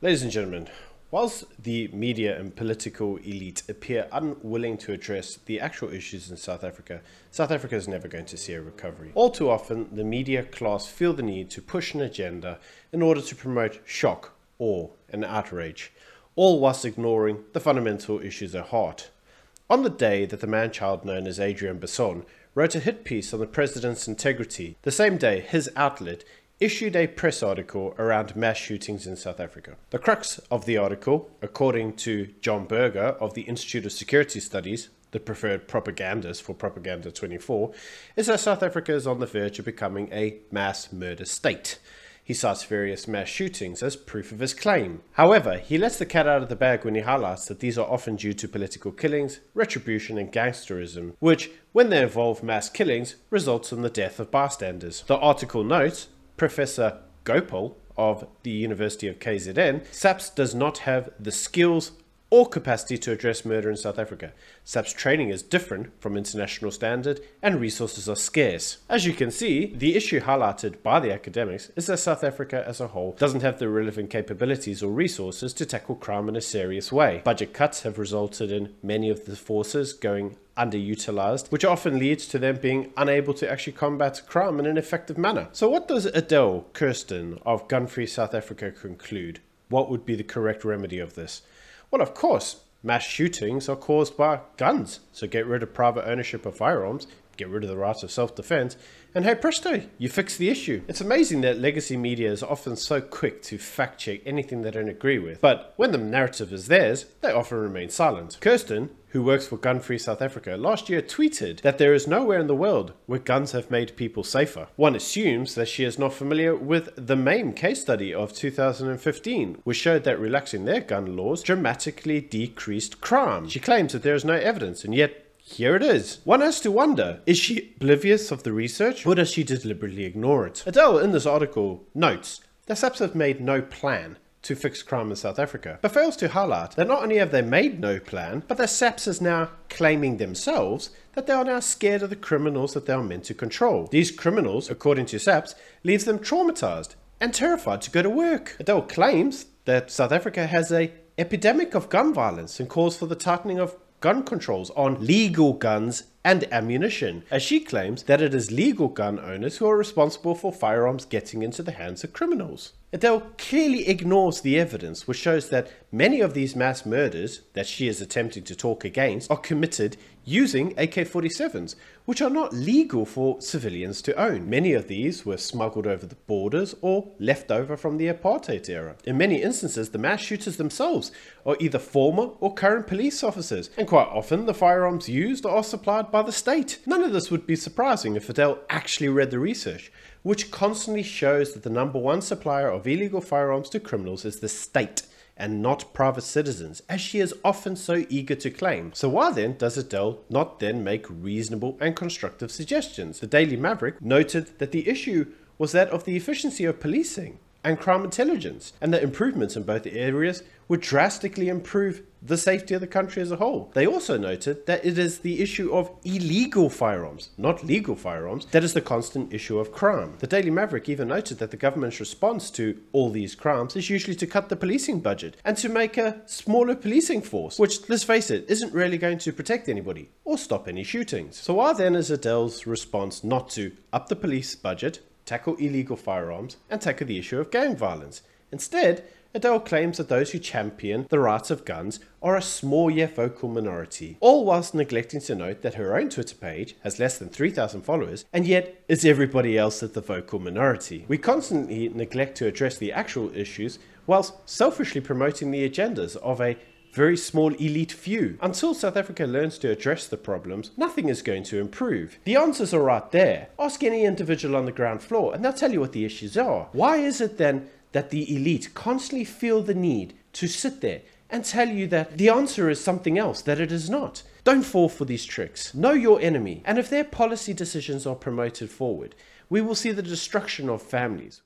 Ladies and gentlemen, whilst the media and political elite appear unwilling to address the actual issues in South Africa is never going to see a recovery. All too often, the media class feel the need to push an agenda in order to promote shock, awe, and outrage, all whilst ignoring the fundamental issues at heart. On the day that the man-child known as Adrian Basson wrote a hit piece on the president's integrity, the same day his outlet issued a press article around mass shootings in South Africa. The crux of the article, according to John Berger of the Institute of Security Studies, the preferred propagandist for Propaganda 24, is that South Africa is on the verge of becoming a mass murder state. He cites various mass shootings as proof of his claim. However, he lets the cat out of the bag when he highlights that these are often due to political killings, retribution and gangsterism, which, when they involve mass killings, results in the death of bystanders. The article notes Professor Gopal of the University of KZN, SAPS does not have the skills or capacity to address murder in South Africa. SAPS training is different from international standard and resources are scarce. As you can see, the issue highlighted by the academics is that South Africa as a whole doesn't have the relevant capabilities or resources to tackle crime in a serious way. Budget cuts have resulted in many of the forces going underutilized, which often leads to them being unable to actually combat crime in an effective manner. So what does Adele Kirsten of Gun Free South Africa conclude? What would be the correct remedy of this? Well, of course, mass shootings are caused by guns, so get rid of private ownership of firearms, get rid of the rights of self-defense, and hey presto, you fix the issue. It's amazing that legacy media is often so quick to fact-check anything they don't agree with, but when the narrative is theirs, they often remain silent. Kirsten, who works for Gun Free South Africa, last year tweeted that there is nowhere in the world where guns have made people safer. One assumes that she is not familiar with the MAME case study of 2015, which showed that relaxing their gun laws dramatically decreased crime. She claims that there is no evidence, and yet here it is. One has to wonder, is she oblivious of the research, or does she deliberately ignore it? Adele in this article notes that SAPS have made no plan to fix crime in South Africa, but fails to highlight that not only have they made no plan, but that SAPS is now claiming themselves that they are now scared of the criminals that they are meant to control. These criminals, according to SAPS, leaves them traumatized and terrified to go to work. Adele claims that South Africa has an epidemic of gun violence and calls for the tightening of gun controls on legal guns and ammunition, as she claims that it is legal gun owners who are responsible for firearms getting into the hands of criminals. Adele clearly ignores the evidence which shows that many of these mass murders that she is attempting to talk against are committed using AK-47s, which are not legal for civilians to own. Many of these were smuggled over the borders or left over from the apartheid era. In many instances, the mass shooters themselves are either former or current police officers, and quite often the firearms used are supplied by the state. None of this would be surprising if Adele actually read the research, which constantly shows that the #1 supplier of illegal firearms to criminals is the state and not private citizens, as she is often so eager to claim. So why then does Adele not then make reasonable and constructive suggestions? The Daily Maverick noted that the issue was that of the efficiency of policing and crime intelligence, and that improvements in both areas would drastically improve the safety of the country as a whole. They also noted that it is the issue of illegal firearms, not legal firearms, that is the constant issue of crime. The Daily Maverick even noted that the government's response to all these crimes is usually to cut the policing budget and to make a smaller policing force, which, let's face it, isn't really going to protect anybody or stop any shootings. So why then is Adele's response not to up the police budget, tackle illegal firearms, and tackle the issue of gang violence? Instead, Adele claims that those who champion the rights of guns are a small yet vocal minority, all whilst neglecting to note that her own Twitter page has less than 3,000 followers, and yet is everybody else at the vocal minority. We constantly neglect to address the actual issues whilst selfishly promoting the agendas of a very small elite few. Until South Africa learns to address the problems, nothing is going to improve. The answers are right there. Ask any individual on the ground floor and they'll tell you what the issues are. Why is it then that the elite constantly feel the need to sit there and tell you that the answer is something else, that it is not? Don't fall for these tricks. Know your enemy, and if their policy decisions are promoted forward, we will see the destruction of families.